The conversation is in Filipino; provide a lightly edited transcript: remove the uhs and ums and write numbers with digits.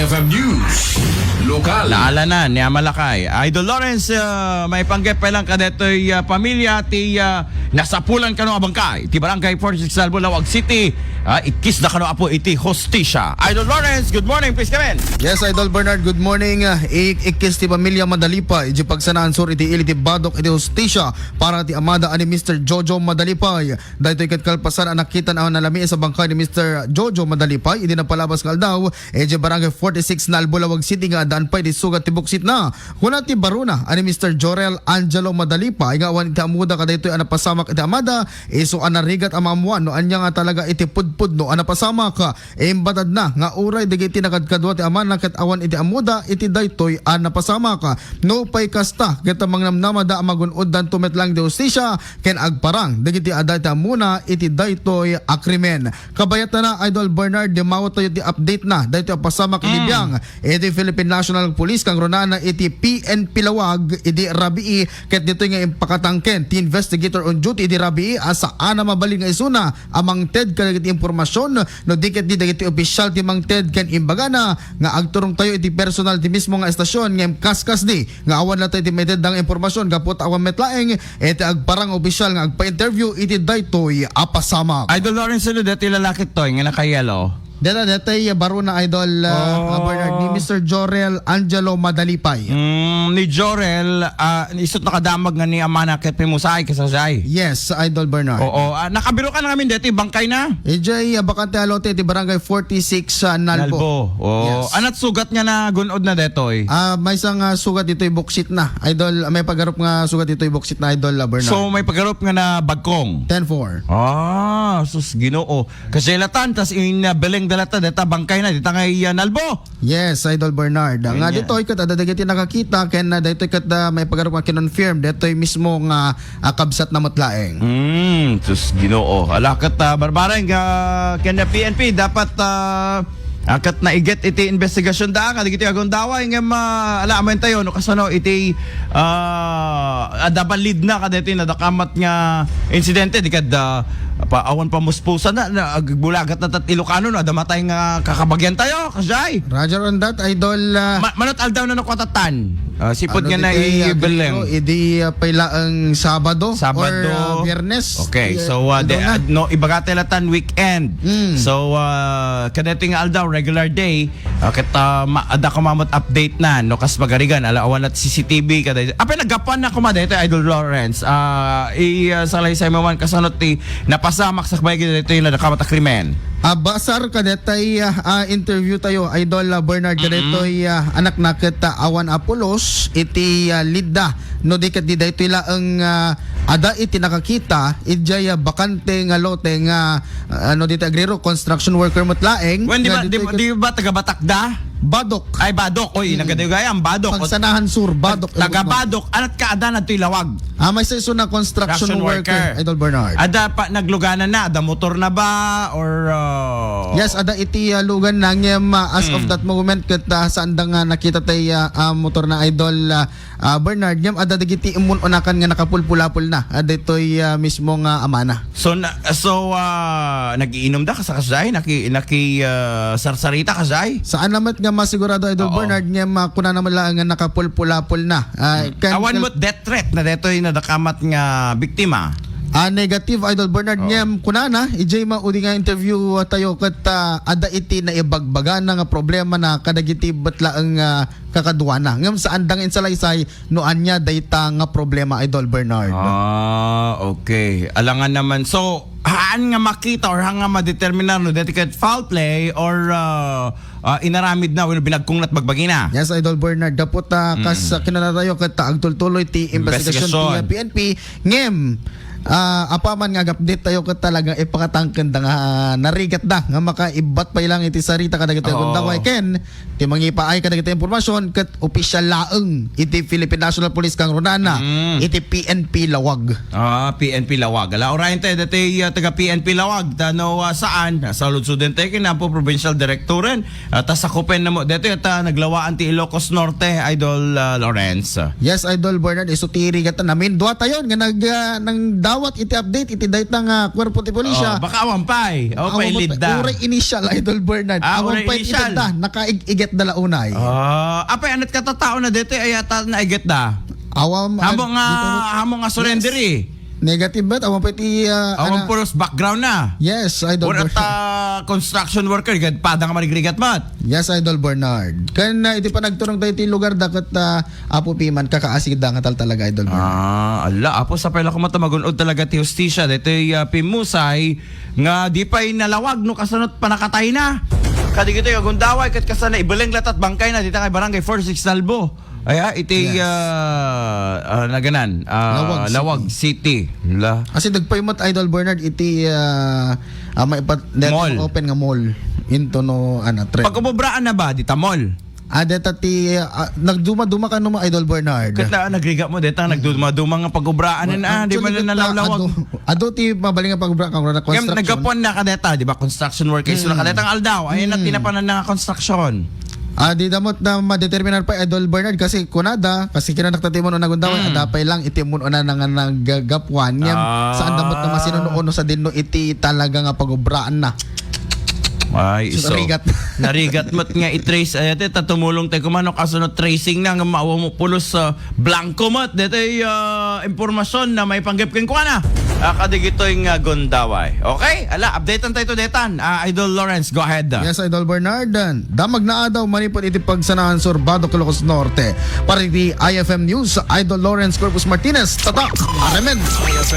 IFM News. Lokal. Naala na, niya Malakay. Idol Lawrence, may panggap pa lang kadeto'y pamilya ti nasapulan kano abangkay. Ti Barangay 46 Salvo, Lawag City. Ikis na kano apo iti hostisya. Idol Lawrence, good morning, please come in. Yes, Idol Bernard, good morning. Ikis ti pamilya Madalipay. Iti pagsanaan sur iti ili ti badok iti hostisya para ti amada ani Mr. Jojo Madalipay. Dahito ikatkalpasan ang nakita na nalami sa bangkay ni Mr. Jojo Madalipay. Hindi na palabas kaldaw. Iti Barangay 46 na Lawag City nga daan pa iti sugat ti buksit na. Kuna ti baruna ani Mr. Jorel Angelo Madalipay nga awan iti amuda kadayto anapasamak iti amada. Iso anarigat amamuan no anya nga talaga iti pudpud no anapasamak. Imbatad na nga uray digiti nakadkadwa ti amana ket awan iti amuda iti daytoy anapasamak. No pay kasta ket mangnamnama da magunod dan tumetlang di hostisya ken agparang digiti aday ti amuna iti daytoy akrimen. Kabayat na Idol Bernard di mawat tayo ti update na daytoy pasamak iti biyang iti Philippine National Police kang runana iti PNP Lawag iti Rabii ket dito nga impakatangken ti investigator on duty iti Rabii asa ana mabalin nga isuna amang TED kadagiti impormasyon no diket di dagiti opisyal ti mang TED ken imbagana nga agturong tayo iti personal ti mismo nga estasyon nga kaskas di nga awan na tayo iti meded ang impormasyon kapot awan metlaeng iti agparang opisyal nga agpa-interview iti daytoy apasamak. Idol Lawrence, ano dito lalaki to nga nakayelo? Datay baruna Idol Bernard ni Mr. Jorel Angelo Madalipay. Ni Jorel, isot nakadamag nga ni amana ket pimusay kasasay. Yes, Idol Bernard. Oo, nakabiro ka na namin dito, bangkay na. EJ bakante alote ti Barangay 46 Nalbo. Oo. Yes. Anat sugat niya na gunod na detoy. May isang sugat dito'y buksit na. Idol, may paggarop nga sugat dito'y buksit na Idol Bernard. So may paggarop nga na bagkong. 10-4. Sus Ginoo. Kasi latan tas in beleng dalata deta bangkay na dita ngay Nalbo. Yes, Idol Bernard. Nga dito'y kat adadagiti nakakita ken dito'y kat may paggarop nga kinonfirm dito'y mismo nga kabsat na matlaeng. Sus Ginoo. Alakat barbareng ken PNP dapat akat na iget iti investigasyon da ka digiti agon daway nga alaman tayo no kasano iti adaban lead na kadeti na dakamat nga insidente dikad awan pa muspusan na agbulagat na tat Ilocano no adamatay nga kakabagyan tayo kasay. Roger on that Idol. Manot aldaw na nakwatatan. Sipod nga na i-beleng. Idi payla ang Sabado or Biyernes. Okay, so no ibagate latan weekend. So kadeti nga aldaw regular day ket ada ko mamot update na no kas magarigan alawan at CCTV kada apay nagapan na kuma dito Idol Lawrence salay sa maman kasanot ti napasamak sa kabay dito yung nakamat krimen. Basar kadetay interview tayo Idol Bernard kadetoy anak na kita awan Apolos iti lidda no diket di daytoy laeng ada iti nakakita ijay bakante nga lote nga ano dito agrero construction worker mutlaeng. When di ba taga Batakda? Badok. Ay Badok. Oy nagadayagayam Badok. Pagsanahan Sur Badok. Taga Badok anat kaada na to'y Lawag. May season na construction worker Idol Bernard. Ada pa nagluganan na ada motor na ba or Yes, ada iti lugan na ngem as of that moment ket saan da nga nakita tay motor na Idol Bernard ngem ada digiti imun unakan nga nakapulpulapul na. Ada itoy mismo nga amana. So nagiinom da ka sa kasay naki sarsarita kasay. Saan naman nga masigurado Idol Bernard ngem kuna naman lang nga nakapulpulapul na. Awan mo death threat na detoy na dakamat nga biktima. Negative Idol Bernard ngem kunana ijay maudi nga interview tayo ket ada iti na ibagbagan nga problema na kadagiti batla ang kakaduana ngem saan dang insalaysay no anya dayta nga problema Idol Bernard. Okay. Alangan naman so haan nga makita or haan nga madeterminar no dedicated foul play or inaramid na when binagkong nat bagbagina. Yes Idol Bernard dapot kas kinanatayo ket agtultuloy ti investigasyon ti PNP ngem apaman nga update tayo ket talagang ipakatangken da nga narigat da nga makaibat pa ilang iti sarita kadagiti kundaway ken ti mangipaay kadagiti impormasyon ket opisyal laeng iti Philippine National Police kang runana iti PNP Lawag. PNP Lawag. Ala orayin tayo dati taga PNP Lawag tano saan sa Ludsudente kina po provincial directoren ta sakupen na mo dati naglawaan ti Ilocos Norte Idol Lawrence. Yes Idol Bernard isutiri gata namin duwa tayon nga nang Dawat iti update iti dayt ng kwerpo ti pulisya. Baka awampay. Awampay lead da. Uray initial Idol Bernard. Uray Awampay initial. iti da nakaiget dala unay. Apay anat ka tatao na dito ay ata na iget da. Awam Hamo nga surrender eh. Negative bet awampay ti Awang puros background na. Yes, Idol Or at Bernard. construction worker, padang ka marigrigat mat. Yes, Idol Bernard. Kan iti pa nagturong tayo ti lugar dakat apo piman kakaasid da nga talaga Idol Bernard. Ala, apo sa pala ko matamagunod talaga ti hostisya. Dito pimusay nga di pa'y nalawag no kasunod panakatay na. Kadigito yung agundaway kat kasana ibaleng latat bangkay na dito kay barangay 46 Nalbo. Ay iti naganan Lawag City. Kasi nagpaymot Idol Bernard iti Mall. open nga mall into no trend. Pag umobraan na ba dita mall? Deta ti nagduma-duma ka no Idol Bernard. Kat na nagriga mo dito nagduma-duma nga pag-ubraan na di man na nalawag. Ado ti mabaling nga pag-ubra kang na Kaya construction. nagkapon na kadeta, di ba? Construction workers. So nakadetang aldaw. Ayun na tinapanan na construction. Di damot na madeterminar pa Idol Bernard kasi kunada kasi kinanaktatimon o nagundaway adapay lang itimun na nga naggagapwan niya saan damot na masinuno sa dinno iti talaga nga pag-ubraan na. Ay, So, narigat mo't nga i-trace ayate tatumulong tayo kumano kasunod tracing na nga maawa mo pulos sa blanco mo't dito ay impormasyon na may panggipkin ko na kadigito yung gundaway. Okay? Ala, updatean tayo to detan. Idol Lawrence, go ahead. Yes, Idol Bernard. Damag na daw manipod iti pagsanahan Surbado, Ilocos Norte. Para iti IFM News, Idol Lawrence Corpus Martinez. Tata! Aremen!